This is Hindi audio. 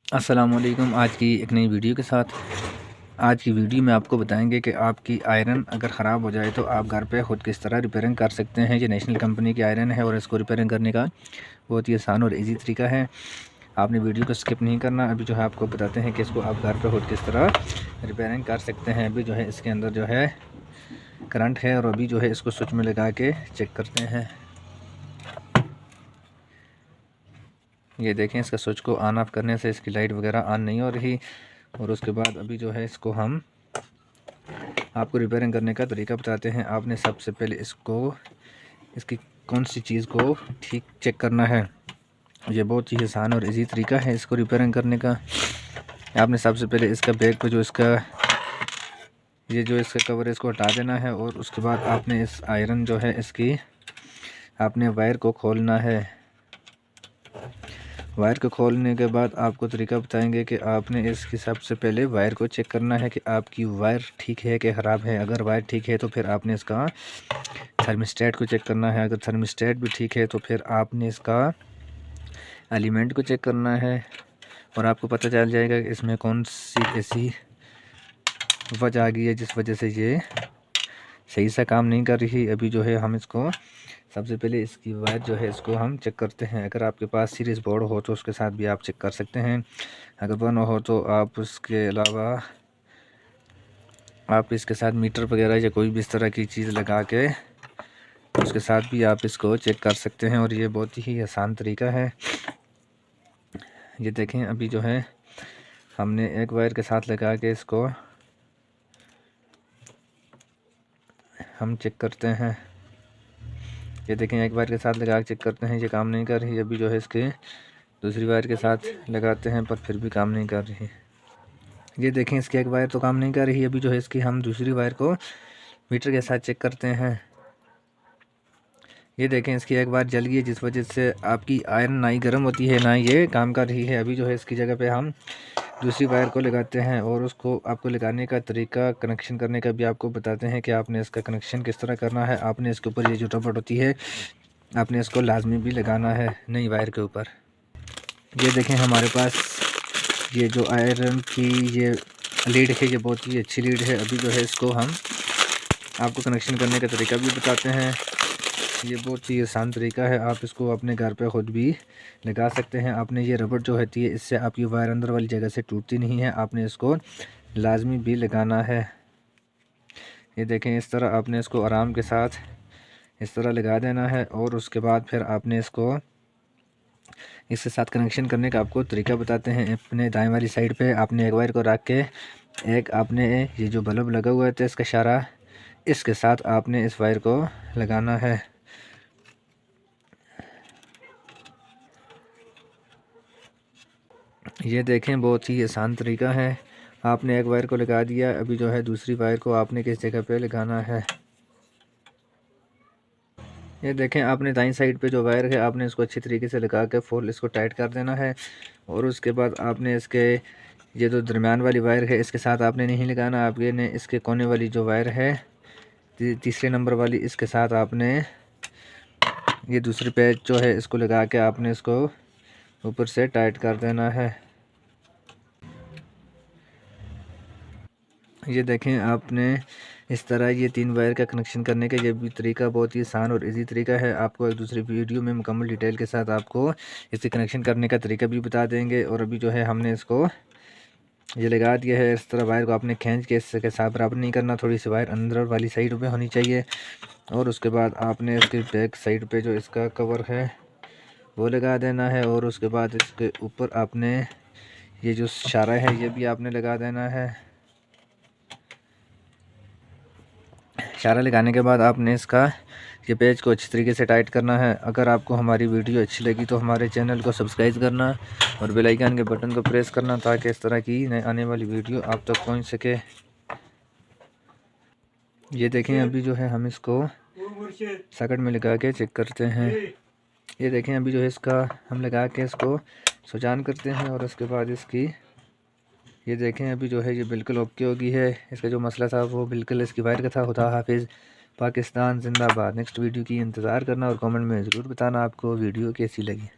अस्सलामुअलैकुम। आज की एक नई वीडियो के साथ आज की वीडियो में आपको बताएंगे कि आपकी आयरन अगर ख़राब हो जाए तो आप घर पे ख़ुद किस तरह रिपेयरिंग कर सकते हैं। ये नेशनल कंपनी की आयरन है और इसको रिपेयरिंग करने का बहुत ही आसान और इजी तरीका है। आपने वीडियो को स्किप नहीं करना। अभी जो है आपको बताते हैं कि इसको आप घर पर ख़ुद किस तरह रिपेयरिंग कर सकते हैं। अभी जो है इसके अंदर जो है करंट है और अभी जो है इसको स्विच में लगा के चेक करते हैं। ये देखें, इसका स्विच को ऑन ऑफ करने से इसकी लाइट वगैरह ऑन नहीं हो रही। और उसके बाद अभी जो है इसको हम आपको रिपेयरिंग करने का तरीका बताते हैं। आपने सबसे पहले इसकी कौन सी चीज़ को ठीक चेक करना है। ये बहुत ही आसान और इजी तरीका है इसको रिपेयरिंग करने का। आपने सबसे पहले इसका बैक पे जो इसका कवर है इसको हटा देना है और उसके बाद आपने इस आयरन जो है इसकी आपने वायर को खोलना है। वायर को खोलने के बाद आपको तरीका बताएंगे कि आपने इसकी सबसे पहले वायर को चेक करना है कि आपकी वायर ठीक है कि ख़राब है। अगर वायर ठीक है तो फिर आपने इसका थर्मिस्टेट को चेक करना है। अगर थर्मिस्टेट भी ठीक है तो फिर आपने इसका एलिमेंट को चेक करना है और आपको पता चल जाएगा कि इसमें कौन सी ऐसी वजह आ गई है जिस वजह से ये सही सा काम नहीं कर रही। अभी जो है हम इसको सबसे पहले इसकी वायर जो है इसको हम चेक करते हैं। अगर आपके पास सीरीज बोर्ड हो तो उसके साथ भी आप चेक कर सकते हैं। अगर वो ना हो तो आप उसके अलावा आप इसके साथ मीटर वगैरह या कोई भी इस तरह की चीज़ लगा के उसके साथ भी आप इसको चेक कर सकते हैं और ये बहुत ही आसान तरीका है। ये देखें, अभी जो है हमने एक वायर के साथ लगा के इसको हम चेक करते हैं। ये देखें, एक वायर के साथ लगा के चेक करते हैं, ये काम नहीं कर रही। अभी जो है इसके दूसरी वायर के साथ लगाते हैं पर फिर भी काम नहीं कर रही। ये देखें, इसकी एक वायर तो काम नहीं कर रही। अभी जो है इसकी हम दूसरी वायर को मीटर के साथ चेक करते हैं। ये देखें, इसकी एक वायर जल गई है जिस वजह से आपकी आयरन ना ही गर्म होती है ना ये काम कर रही है। अभी जो है इसकी जगह पे हम दूसरी वायर को लगाते हैं और उसको आपको लगाने का तरीका, कनेक्शन करने का भी आपको बताते हैं कि आपने इसका कनेक्शन किस तरह करना है। आपने इसके ऊपर ये जो रबड़ होती है आपने इसको लाजमी भी लगाना है नई वायर के ऊपर। ये देखें, हमारे पास ये जो आयरन की ये लीड है ये बहुत ही अच्छी लीड है। अभी जो है इसको हम आपको कनेक्शन करने का तरीका भी बताते हैं। ये बहुत ही आसान तरीका है, आप इसको अपने घर पे ख़ुद भी लगा सकते हैं। आपने ये रबड़ जो होती है इससे आपकी वायर अंदर वाली जगह से टूटती नहीं है। आपने इसको लाजमी भी लगाना है। ये देखें, इस तरह आपने इसको आराम के साथ इस तरह लगा देना है और उसके बाद फिर आपने इसको इसके साथ कनेक्शन करने का आपको तरीका बताते हैं। अपने दाएं वाली साइड पे आपने एक वायर को रख के एक आपने ये जो बल्ब लगा हुआ है इसका इशारा इसके साथ आपने इस वायर को लगाना है। ये देखें, बहुत ही आसान तरीका है। आपने एक वायर को लगा दिया। अभी जो है दूसरी वायर को आपने किस जगह पे लगाना है। ये देखें, आपने दाईं साइड पे जो वायर है आपने इसको अच्छी तरीके से लगा के फुल इसको टाइट कर देना है और उसके बाद आपने इसके ये जो दरमियान वाली वायर है इसके साथ आपने नहीं लगाना। आपने ने इसके कोने वाली जो वायर है तीसरे नंबर वाली इसके साथ आपने ये दूसरी पैच जो है इसको लगा के आपने इसको ऊपर से टाइट कर देना है। ये देखें, आपने इस तरह ये 3 वायर का कनेक्शन करने का ये भी तरीका बहुत ही आसान और इजी तरीका है। आपको एक दूसरी वीडियो में मुकम्मल डिटेल के साथ आपको इससे कनेक्शन करने का तरीका भी बता देंगे। और अभी जो है हमने इसको ये लगा दिया है। इस तरह वायर को आपने खींच के इसके साथ बराबर नहीं करना, थोड़ी सी वायर अंदर वाली साइड पे होनी चाहिए। और उसके बाद आपने इसके बैक साइड पे जो इसका कवर है वो लगा देना है और उसके बाद इसके ऊपर आपने ये जो इशारा है ये भी आपने लगा देना है। इशारा लगाने के बाद आपने इसका ये पेज को अच्छी तरीके से टाइट करना है। अगर आपको हमारी वीडियो अच्छी लगी तो हमारे चैनल को सब्सक्राइब करना और बेल आइकन के बटन को प्रेस करना ताकि इस तरह की नई आने वाली वीडियो आप तक पहुंच सके। ये देखें, अभी जो है हम इसको सॉकेट में लगा के चेक करते हैं। ये देखें, अभी जो है इसका हम लगा के इसको स्विच ऑन करते हैं और उसके बाद इसकी ये देखें, अभी जो है ये बिल्कुल ओके हो गई है। इसका जो मसला था वो बिल्कुल इसकी वायर का था। खुदा हाफिज़, पाकिस्तान जिंदाबाद। नेक्स्ट वीडियो की इंतज़ार करना और कमेंट में ज़रूर बताना आपको वीडियो कैसी लगी।